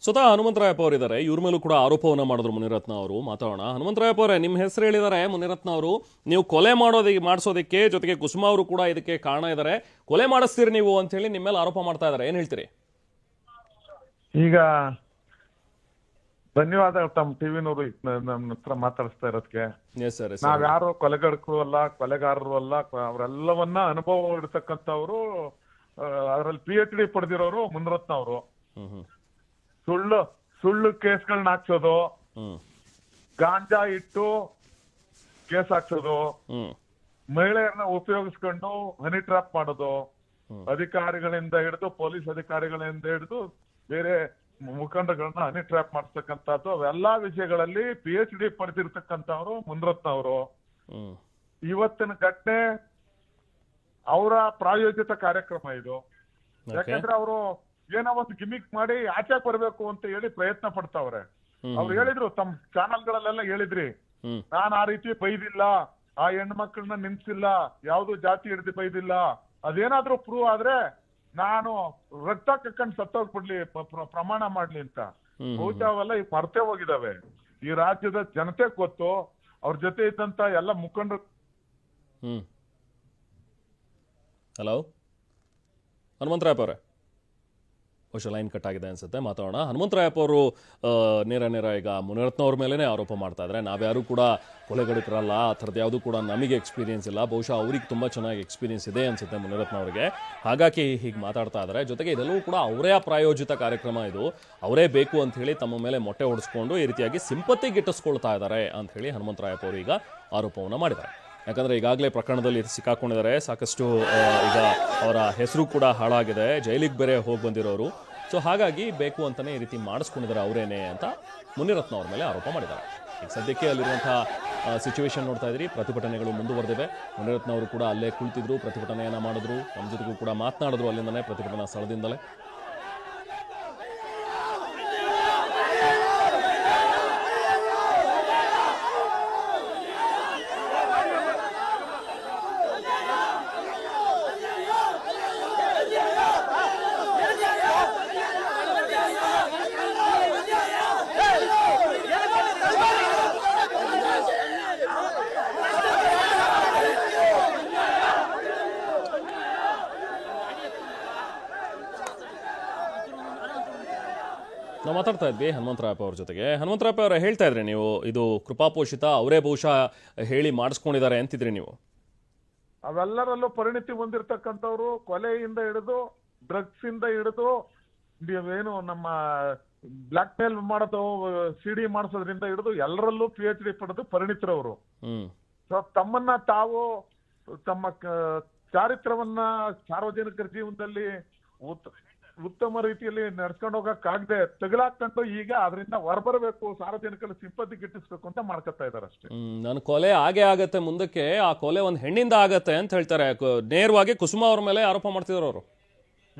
ಸ್ವತಃ ಹನುಮಂತರಾಯಪ್ಪ ಅವರಿದ್ದಾರೆ. ಇವ್ರ ಮೇಲೂ ಕೂಡ ಆರೋಪವನ್ನು ಮಾಡಿದ್ರು ಮುನಿರತ್ನ ಅವರು. ಮಾತಾಡೋಣ. ಹನುಮಂತರಾಯಪ್ಪ ಅವರೇ, ನಿಮ್ಮ ಹೆಸರು ಹೇಳಿದ್ದಾರೆ ಮುನಿರತ್ನ ಅವರು. ನೀವು ಕೊಲೆ ಮಾಡಿಸೋದಕ್ಕೆ ಜೊತೆಗೆ ಕುಸುಮಾ ಅವರು ಕೂಡ ಇದಕ್ಕೆ ಕಾರಣ ಇದ್ದಾರೆ, ಕೊಲೆ ಮಾಡಿಸ್ತೀರಿ ನೀವು ಅಂತ ಹೇಳಿ ನಿಮ್ಮ ಮೇಲೆ ಆರೋಪ ಮಾಡ್ತಾ ಇದ್ದಾರೆ. ಏನ್ ಹೇಳ್ತೀರಿ? ಈಗ ಧನ್ಯವಾದ ತಮ್ಮ ಟಿವಿನವರು ನಮ್ಮ ಹತ್ರ ಮಾತಾಡಿಸ್ತಾ ಇರೋದಕ್ಕೆ. ನಾವ್ಯಾರು ಕೊಲೆಗಡಕರು ಅಲ್ಲ, ಕೊಲೆಗಾರರು ಅಲ್ಲ. ಅವರೆಲ್ಲವನ್ನ ಅನುಭವ ಇರತಕ್ಕಂಥವ್ರು, ಅದರಲ್ಲಿ PhD ಪಡೆದಿರೋರು ಮುನಿರತ್ನ ಅವರು. ಸುಳ್ಳು ಕೇಸ್ಗಳನ್ನ ಹಾಕ್ಸೋದು, ಗಾಂಜಾ ಇಟ್ಟು ಕೇಸ್ ಹಾಕ್ಸೋದು, ಮಹಿಳೆಯರನ್ನ ಉಪಯೋಗಿಸ್ಕೊಂಡು ಹನಿ ಟ್ರಾಪ್ ಮಾಡೋದು, ಅಧಿಕಾರಿಗಳಿಂದ ಹಿಡಿದು ಪೊಲೀಸ್ ಅಧಿಕಾರಿಗಳಿಂದ ಹಿಡಿದು ಬೇರೆ ಮುಖಂಡಗಳನ್ನ ಹನಿ ಟ್ರಾಪ್ ಮಾಡಿಸ್ತಕ್ಕಂಥದ್ದು, ಅವೆಲ್ಲಾ ವಿಷಯಗಳಲ್ಲಿ PhD ಪಡೆದಿರ್ತಕ್ಕಂಥವ್ರು ಮುನಿರತ್ನ ಅವರು. ಇವತ್ತಿನ ಘಟನೆ ಅವರ ಪ್ರಾಯೋಜಿತ ಕಾರ್ಯಕ್ರಮ ಇದು. ಯಾಕಂದ್ರೆ ಅವರು ಏನೋ ಒಂದು ಗಿಮಿಕ್ ಮಾಡಿ ಆಚೆ ಬರ್ಬೇಕು ಅಂತ ಹೇಳಿ ಪ್ರಯತ್ನ ಪಡ್ತಾವ್ರೆ. ಅವ್ರು ಹೇಳಿದ್ರು ತಮ್ಮ ಚಾನಲ್ಗಳಲ್ಲೆಲ್ಲ ಹೇಳಿದ್ರಿ, ನಾನ್ ಆ ರೀತಿ ಬೈದಿಲ್ಲ, ಆ ಹೆಣ್ಮಕ್ಳನ್ನ ನಿಂತಿಲ್ಲ, ಯಾವ್ದು ಜಾತಿ ಹಿಡಿದು ಬೈದಿಲ್ಲ, ಅದೇನಾದ್ರೂ ಪ್ರೂವ್ ಆದ್ರೆ ನಾನು ರಕ್ತ ಕಕ್ಕೊಂಡು ಸತ್ತೋಗ್ಬಿಡ್ಲಿ, ಪ್ರಮಾಣ ಮಾಡ್ಲಿ ಅಂತ. ಬಹುಶಃ ಅವೆಲ್ಲ ಈಗ ಮರ್ತೇ ಹೋಗಿದಾವೆ. ಈ ರಾಜ್ಯದ ಜನತೆ ಗೊತ್ತು, ಅವ್ರ ಜೊತೆ ಇದ್ದಂತ ಎಲ್ಲ ಮುಖಂಡರು. ಹಲೋ ಹನುಮಂತರಾಯಪ್ಪ ಅವರೇ, ಬಹುಶಃ ಲೈನ್ ಕಟ್ ಆಗಿದೆ ಅನ್ಸುತ್ತೆ. ಮಾತಾಡೋಣ. ಹನುಮಂತರಾಯಪ್ಪ ಅವರು ನೇರ ಈಗ ಮುನಿರತ್ನ ಅವ್ರ ಮೇಲೇ ಆರೋಪ ಮಾಡ್ತಾ ಇದ್ದಾರೆ. ನಾವ್ಯಾರು ಕೂಡ ಕೊಲೆಗಡಕರಲ್ಲ, ಆ ಥರದ್ದು ಯಾವುದು ಕೂಡ ನಮಗೆ ಎಕ್ಸ್ಪೀರಿಯನ್ಸ್ ಇಲ್ಲ. ಬಹುಶಃ ಅವ್ರಿಗೆ ತುಂಬ ಚೆನ್ನಾಗಿ ಎಕ್ಸ್ಪೀರಿಯನ್ಸ್ ಇದೆ ಅನ್ಸುತ್ತೆ ಮುನಿರತ್ನ ಅವರಿಗೆ, ಹಾಗಾಗಿ ಹೀಗೆ ಮಾತಾಡ್ತಾ ಇದ್ದಾರೆ. ಜೊತೆಗೆ ಇದೆಲ್ಲವೂ ಕೂಡ ಅವರೇ ಪ್ರಾಯೋಜಿತ ಕಾರ್ಯಕ್ರಮ, ಇದು ಅವರೇ ಬೇಕು ಅಂತ ಹೇಳಿ ತಮ್ಮ ಮೇಲೆ ಮೊಟ್ಟೆ ಹೊಡೆಸ್ಕೊಂಡು ಈ ರೀತಿಯಾಗಿ ಸಿಂಪತಿ ಗಿಟ್ಟಿಸ್ಕೊಳ್ತಾ ಇದ್ದಾರೆ ಅಂತ ಹೇಳಿ ಹನುಮಂತರಾಯಪ್ಪ ಅವರು ಈಗ ಆರೋಪವನ್ನು ಮಾಡಿದ್ದಾರೆ. ಯಾಕಂದರೆ ಈಗಾಗಲೇ ಪ್ರಕರಣದಲ್ಲಿ ಸಿಕ್ಕಾಕೊಂಡಿದ್ದಾರೆ, ಸಾಕಷ್ಟು ಈಗ ಅವರ ಹೆಸರು ಕೂಡ ಹಾಳಾಗಿದೆ, ಜೈಲಿಗೆ ಬೇರೆ ಹೋಗಿ ಬಂದಿರೋರು. ಸೊ ಹಾಗಾಗಿ ಬೇಕು ಅಂತಲೇ ಈ ರೀತಿ ಮಾಡಿಸ್ಕೊಂಡಿದ್ದಾರೆ ಅವರೇನೆ ಅಂತ ಮುನಿರತ್ನ ಅವ್ರ ಮೇಲೆ ಆರೋಪ ಮಾಡಿದ್ದಾರೆ. ಈಗ ಸದ್ಯಕ್ಕೆ ಅಲ್ಲಿರುವಂಥ ಸಿಚುವೇಶನ್ ನೋಡ್ತಾ ಇದ್ರಿ, ಪ್ರತಿಭಟನೆಗಳು ಮುಂದುವರೆದಿವೆ. ಮುನಿರತ್ನ ಅವರು ಕೂಡ ಅಲ್ಲೇ ಕುಳಿತಿದ್ರು, ಪ್ರತಿಭಟನೆಯನ್ನು ಮಾಡಿದ್ರು, ನಮ್ಮ ಜೊತೆಗೂ ಕೂಡ ಮಾತನಾಡಿದ್ರು ಅಲ್ಲಿಂದಲೇ, ಪ್ರತಿಭಟನಾ ಸ್ಥಳದಿಂದಲೇ. ನಾವು ಮಾತಾಡ್ತಾ ಇದ್ವಿ ಹನುಮಂತರಾಯಪ್ಪ ಅವ್ರ ಜೊತೆಗೆ. ಹನುಮಂತರಾಯಪ್ಪ ಅವರ ಹೇಳ್ತಾ ಇದ್ರಿ ನೀವು, ಇದು ಕೃಪಾಪೋಷಿತ, ಅವರೇ ಬಹುಶಃ ಹೇಳಿ ಮಾಡಿಸ್ಕೊಂಡಿದ್ದಾರೆ ಅಂತಿದ್ರಿ ನೀವು. ಅವೆಲ್ಲರಲ್ಲೂ ಪರಿಣಿತಿ ಹೊಂದಿರತಕ್ಕಂಥವ್ರು, ಕೊಲೆಯಿಂದ ಹಿಡಿದು ಡ್ರಗ್ಸ್ ಇಂದ ಹಿಡಿದು ಏನು ನಮ್ಮ ಬ್ಲಾಕ್ ಮೇಲ್ ಮಾಡೋದು, CD ಮಾಡಿಸೋದ್ರಿಂದ ಹಿಡಿದು ಎಲ್ಲರಲ್ಲೂ PhD ಪಡೆದು ಪರಿಣಿತರವರು. ಸೊ ತಮ್ಮನ್ನ ತಾವು ತಮ್ಮ ಚಾರಿತ್ರವನ್ನ ಸಾರ್ವಜನಿಕರ ಜೀವನದಲ್ಲಿ ಉತ್ತಮ ರೀತಿಯಲ್ಲಿ ನಡ್ಸ್ಕೊಂಡು ಹೋಗಕ್ಕಾಗದೆ ತಗಲಾಕೊಂಡು ಈಗ ಅದರಿಂದ ಹೊರಬರಬೇಕು, ಸಾರ್ವಜನಿಕರ ಸಿಂಪತಿ ಗಿಟ್ಟಿಸ್ಬೇಕು ಅಂತ ಮಾಡ್ಕೊತಾ ಇದಾರೆ ಅಷ್ಟೇ. ನಾನು ಕೊಲೆ ಆಗೇ ಆಗತ್ತೆ ಮುಂದಕ್ಕೆ, ಆ ಕೊಲೆ ಒಂದು ಹೆಣ್ಣಿಂದ ಆಗತ್ತೆ ಅಂತ ಹೇಳ್ತಾರೆ. ನೇರವಾಗಿ ಕುಸುಮಾ ಅವ್ರ ಮೇಲೆ ಆರೋಪ ಮಾಡ್ತಿದ್ರು ಅವರು.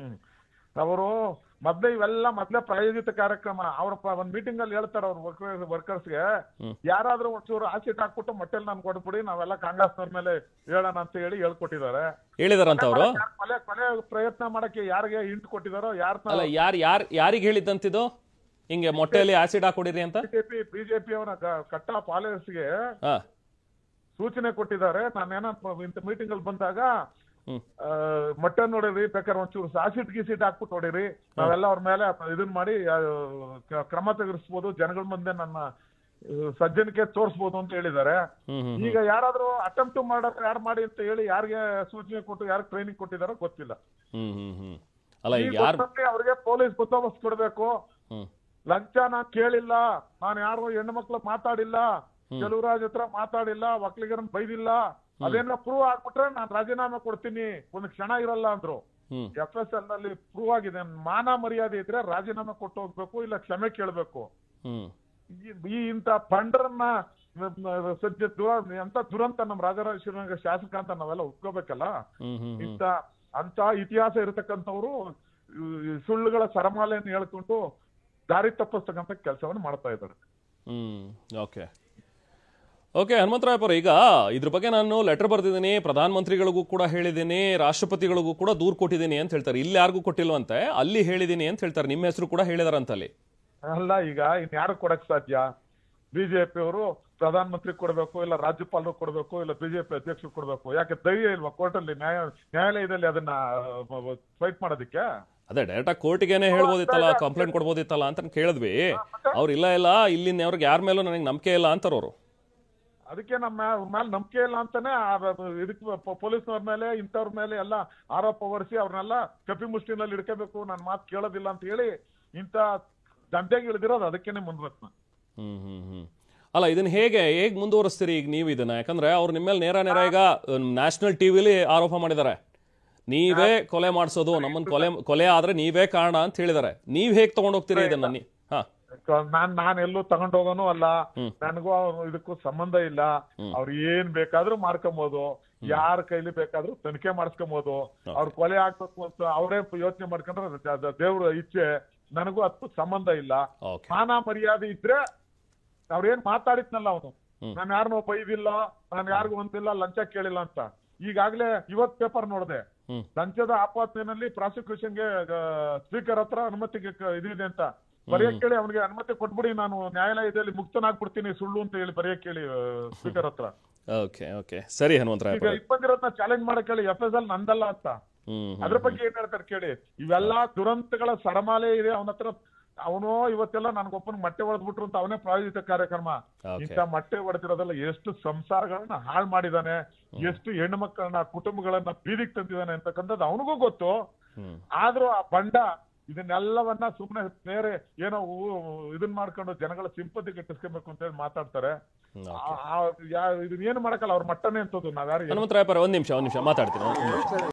ಅವರು ಮೊದ್ಲೇ ಪ್ರಾಯೋಜಿತ ಕಾರ್ಯಕ್ರಮ. ಅವ್ರ ಒಂದ್ ಮೀಟಿಂಗ್ ಅಲ್ಲಿ ಹೇಳ್ತಾರೆ ಅವ್ರ ವರ್ಕರ್ಸ್ಗೆ, ಯಾರಾದ್ರೂ ಒಂಚೂರು ಆಸಿಡ್ ಹಾಕ್ಬಿಟ್ಟು ಮೊಟ್ಟೆಲ್ ನನ್ ಕೊಡ್ಬಿಡಿ, ನಾವೆಲ್ಲ ಕಾಂಗ್ರೆಸ್ನವ್ರ ಮೇಲೆ ಹೇಳೋಣ ಅಂತ ಹೇಳಿ ಹೇಳ್ಕೊಟ್ಟಿದ್ದಾರೆ. ಹೇಳಿದಾರಂತ ಅವರು ಕೊಲೆ ಪ್ರಯತ್ನ ಮಾಡಕ್ಕೆ ಯಾರಿಗೆ ಹಿಂಟ್ ಕೊಟ್ಟಿದಾರೋ, ಯಾರಿಗೆ ಹೇಳಿದ್ದಂತಿದ್ದು ಹಿಂಗೆ ಮೊಟ್ಟೆಯಲ್ಲಿ ಆಸಿಡ್ ಹಾಕೊಡಿರಿ ಅಂತ ಬಿಜೆಪಿ ಅವರ ಕಟ್ಟ ಫಾಲೋವರ್ಸ್ಗೆ ಸೂಚನೆ ಕೊಟ್ಟಿದ್ದಾರೆ. ನಾನೇನ ಇಂಥ ಮೀಟಿಂಗ್ ಅಲ್ಲಿ ಬಂದಾಗ ಮೊಟ್ಟೆ ನೋಡಿರಿ, ಬೇಕಾದ್ರೆ ಒಂಚೂರು ಆಸಿಡ್ ಗೀಸಿಡ್ ಹಾಕ್ಬಿಟ್ಟು ನೋಡಿರಿ, ನಾವೆಲ್ಲ ಅವ್ರ ಮೇಲೆ ಇದನ್ ಮಾಡಿ ಕ್ರಮ ತೆಗೆದಿಸ್ಬೋದು, ಜನಗಳ ಮುಂದೆ ನನ್ನ ಸಜ್ಜನಿಕೆ ತೋರಿಸ್ಬೋದು ಅಂತ ಹೇಳಿದ್ದಾರೆ. ಈಗ ಯಾರಾದ್ರೂ ಅಟೆಂಪ್ಟ್ ಮಾಡೋದು ಯಾರು ಮಾಡಿ ಅಂತ ಹೇಳಿ ಯಾರಿಗೆ ಸೂಚನೆ ಕೊಟ್ಟು ಯಾರು ಟ್ರೈನಿಂಗ್ ಕೊಟ್ಟಿದಾರೋ ಗೊತ್ತಿಲ್ಲ. ಅವ್ರಿಗೆ ಪೊಲೀಸ್ ಬಂದೋಬಸ್ತ್ ಕೊಡ್ಬೇಕು. ಲಂಚ ನಾನ್ ಕೇಳಿಲ್ಲ, ನಾನು ಯಾರು ಹೆಣ್ಣು ಮಕ್ಳು ಮಾತಾಡಿಲ್ಲ, ಚೆಲುವರಾಜ್ ಹತ್ರ ಮಾತಾಡಿಲ್ಲ, ಒಕ್ಕಲಿಗರನ್ನ ಬೈದಿಲ್ಲ, ಅದೇನೋ ಪ್ರೂವ್ ಆಗ್ಬಿಟ್ರೆ ನಾನು ರಾಜೀನಾಮೆ ಕೊಡ್ತೀನಿ, ಒಂದು ಕ್ಷಣ ಇರಲ್ಲ ಅಂದ್ರು. FSL ನಲ್ಲಿ ಪ್ರೂವ್ ಆಗಿದೆ. ಮಾನ ಮರ್ಯಾದೆ ಇದ್ರೆ ರಾಜೀನಾಮೆ ಕೊಟ್ಟು ಹೋಗ್ಬೇಕು, ಇಲ್ಲ ಕ್ಷಮೆ ಕೇಳ್ಬೇಕು. ಈ ಇಂತ ಪಂಡ್ರನ್ನ ಎಂತ ದುರಂತ ನಮ್ಮ ರಾಜರಾಜೇಶ್ವರ ಶಾಸಕ ಅಂತ ನಾವೆಲ್ಲ ಒಪ್ಕೋಬೇಕಲ್ಲ. ಅಂತ ಇತಿಹಾಸ ಇರತಕ್ಕಂಥವ್ರು ಸುಳ್ಳುಗಳ ಸರಮಾಲೆಯನ್ನು ಹೇಳ್ಕೊಂಡು ದಾರಿ ತಪ್ಪಿಸ್ತಕ್ಕಂಥ ಕೆಲಸವನ್ನು ಮಾಡ್ತಾ ಇದ್ದಾರೆ. ಓಕೆ ಹನುಮಂತರಾಯಪ್ಪ, ಈಗ ಇದ್ರ ಬಗ್ಗೆ ನಾನು ಲೆಟರ್ ಬರ್ದಿದ್ದೀನಿ, ಪ್ರಧಾನಮಂತ್ರಿಗಳಿಗೂ ಕೂಡ ಹೇಳಿದ್ದೀನಿ, ರಾಷ್ಟ್ರಪತಿಗಳಿಗೂ ಕೂಡ ದೂರು ಕೊಟ್ಟಿದ್ದೀನಿ ಅಂತ ಹೇಳ್ತಾರೆ. ಇಲ್ಲಿ ಯಾರಿಗೂ ಕೊಟ್ಟಿಲ್ವಂತೆ, ಅಲ್ಲಿ ಹೇಳಿದ್ದೀನಿ ಅಂತ ಹೇಳ್ತಾರೆ. ನಿಮ್ಮ ಹೆಸರು ಕೂಡ ಹೇಳಿದಾರಂತ ಅಲ್ಲಿ. ಅಲ್ಲ, ಈಗ ಇನ್ಯಾರು ಕೊಡಕ್ ಸಾಧ್ಯ? ಬಿಜೆಪಿ ಅವರು ಪ್ರಧಾನ ಮಂತ್ರಿ ಕೊಡ್ಬೇಕು, ಇಲ್ಲ ರಾಜ್ಯಪಾಲರು ಕೊಡ್ಬೇಕು, ಇಲ್ಲ ಬಿಜೆಪಿ ಅಧ್ಯಕ್ಷರು ಕೊಡ್ಬೇಕು. ಯಾಕೆ ಧೈರ್ಯ ಇಲ್ವಾ ಕೋರ್ಟಲ್ಲಿ, ನ್ಯಾಯಾಲಯದಲ್ಲಿ ಅದನ್ನ ಫೈಟ್ ಮಾಡೋದಿಕ್ಕೆ? ಅದೇ ಡೈರೆಕ್ಟಾಗಿ ಕೋರ್ಟಿಗೇನೆ ಹೇಳ್ಬೋದಿತ್ತಲ್ಲ, ಕಂಪ್ಲೇಂಟ್ ಕೊಡ್ಬೋದಿತ್ತಲ್ಲ ಅಂತ ಕೇಳಿದ್ವಿ. ಅವ್ರು ಇಲ್ಲ ಇಲ್ಲಿಂದ ಅವ್ರಿಗೆ ಯಾರ ಮೇಲೂ ನನಗೆ ನಂಬಿಕೆ ಇಲ್ಲ ಅಂತಾರ ಅವರು. ಅದಕ್ಕೆ ನಮ್ಮ ಮೇಲೆ ನಂಬಿಕೆ ಇಲ್ಲ ಅಂತಾನೆ ಇದಕ್ಕೆ ಪೊಲೀಸ್ನವ್ರ ಮೇಲೆ ಇಂಥವ್ರ ಮೇಲೆ ಎಲ್ಲ ಆರೋಪ ಹೊರಿಸಿ ಅವ್ರನ್ನೆಲ್ಲ ಕಪಿ ಮುಷ್ಟಿನಲ್ಲಿ ಹಿಡ್ಕೋಬೇಕು, ನನ್ನ ಮಾತು ಕೇಳೋದಿಲ್ಲ ಅಂತ ಹೇಳಿ ಇಂಥ ದಂಧೆಗೆ ಇಳಿದಿರೋದು. ಅದಕ್ಕೇನೆ ಮುನ್ರತ್ನ. ಅಲ್ಲ, ಇದನ್ನ ಹೇಗೆ ಮುಂದುವರಿಸ್ತೀರಿ ಈಗ ನೀವು ಇದನ್ನ? ಯಾಕಂದ್ರೆ ಅವ್ರು ನಿಮ್ಮ ಮೇಲೆ ನೇರ ಈಗ ನ್ಯಾಷನಲ್ ಟಿವಿಲಿ ಆರೋಪ ಮಾಡಿದ್ದಾರೆ, ನೀವೇ ಕೊಲೆ ಮಾಡಿಸೋದು, ನಮ್ಮನ್ನ ಕೊಲೆ ಆದ್ರೆ ನೀವೇ ಕಾರಣ ಅಂತ ಹೇಳಿದ್ದಾರೆ. ನೀವ್ ಹೇಗ್ ತಗೊಂಡೋಗ್ತೀರಿ ಇದನ್ನ? ನಾನ್ ಎಲ್ಲೂ ತಗೊಂಡ್ ಹೋಗೋನು ಅಲ್ಲ, ನನ್ಗೂ ಇದಕ್ಕೂ ಸಂಬಂಧ ಇಲ್ಲ. ಅವ್ರು ಏನ್ ಬೇಕಾದ್ರೂ ಮಾಡ್ಕೊಬಹುದು, ಯಾರ ಕೈಲಿ ಬೇಕಾದ್ರೂ ತನಿಖೆ ಮಾಡಿಸ್ಕೊಬಹುದು. ಅವ್ರು ಕೊಲೆ ಆಗ್ಬೇಕು ಅಂತ ಅವರೇ ಯೋಚನೆ ಮಾಡ್ಕೊಂಡ್ರೆ ದೇವ್ರ ಇಚ್ಛೆ, ನನಗೂ ಅದಕ್ಕೂ ಸಂಬಂಧ ಇಲ್ಲ. ಮಾನ ಮರ್ಯಾದೆ ಇದ್ರೆ ಅವ್ರೇನ್ ಮಾತಾಡಿದ್ನಲ್ಲ ಅವನು, ನಾನ್ ಯಾರನ್ನೋ ಬೈದಿಲ್ಲ, ನಾನ್ ಯಾರಿಗೂ ಒಂದಿಲ್ಲ, ಲಂಚ ಕೇಳಿಲ್ಲ ಅಂತ. ಈಗಾಗ್ಲೇ ಇವತ್ ಪೇಪರ್ ನೋಡಿದೆ, ಲಂಚದ ಆಪಾದನೆಯಲ್ಲಿ ಪ್ರಾಸಿಕ್ಯೂಷನ್ಗೆ ಸ್ಪೀಕರ್ ಹತ್ರ ಅನುಮತಿಗೆ ಇದಿದೆ ಅಂತ ಬರೆಯಕ್ ಕೇಳಿ ಅವನಿಗೆ ಅನುಮತಿ ಕೊಟ್ಬಿಡಿ, ನಾನು ನ್ಯಾಯಾಲಯದಲ್ಲಿ ಮುಕ್ತನಾಗ್ಬಿಡ್ತೀನಿ ಸುಳ್ಳು ಅಂತ ಹೇಳಿ ಬರೆಯಕ್ ಕೇಳಿ ಸ್ಪೀಕರ್ ಹತ್ರ. ಸರಿ ಹನುಮಂತರಾಯ, ಈಗ ಇಪ್ಪತ್ತಿರೋದ್ನ ಚಾಲೆಂಜ್ ಮಾಡಕ್ ಹೇಳಿ FSL ನಂದಲ್ಲ ಅಂತ. ಅದ್ರ ಬಗ್ಗೆ ಏನ್ ಹೇಳ್ತಾರೆ ಕೇಳಿ. ಇವೆಲ್ಲಾ ದುರಂತಗಳ ಸರಮಾಲೆ ಇದೆ ಅವನ ಹತ್ರ. ಅವನು ಇವತ್ತೆಲ್ಲ ನನ್ಗೊಬ್ಬನ ಮೊಟ್ಟೆ ಹೊಡೆದ್ಬಿಟ್ರು ಅಂತ ಅವನೇ ಪ್ರಾಯೋಜಿತ ಕಾರ್ಯಕ್ರಮ. ಇಂಥ ಮೊಟ್ಟೆ ಹೊಡೆದಿರೋದೆಲ್ಲ ಎಷ್ಟು ಸಂಸಾರಗಳನ್ನ ಹಾಳು ಮಾಡಿದಾನೆ, ಎಷ್ಟು ಹೆಣ್ಣು ಮಕ್ಕಳನ್ನ ಕುಟುಂಬಗಳನ್ನ ಬೀದಿಗೆ ತಂದಿದ್ದಾನೆ ಅಂತಕ್ಕಂಥದ್ದು ಅವನಿಗೂ ಗೊತ್ತು. ಆದ್ರೂ ಆ ಬಂಡ ಇದನ್ನೆಲ್ಲವನ್ನ ಸುಮ್ನೆ ಬೇರೆ ಏನೋ ಇದನ್ ಮಾಡ್ಕೊಂಡು ಜನಗಳ ಸಿಂಪತಿ ಗಿಟ್ಟಿಸ್ಕೊಬೇಕು ಅಂತ ಹೇಳಿ ಮಾತಾಡ್ತಾರೆ. ಇದನ್ನ ಏನು ಮಾಡಕ್ಕಲ್ಲ, ಅವ್ರ ಮಟ್ಟನೇ ಅಂತದ್ದು. ನಾವ್ಯಾರು ಹನುಮಂತರಾಯ ಒಂದ್ ನಿಮಿಷ ಮಾತಾಡ್ತೀನಿ.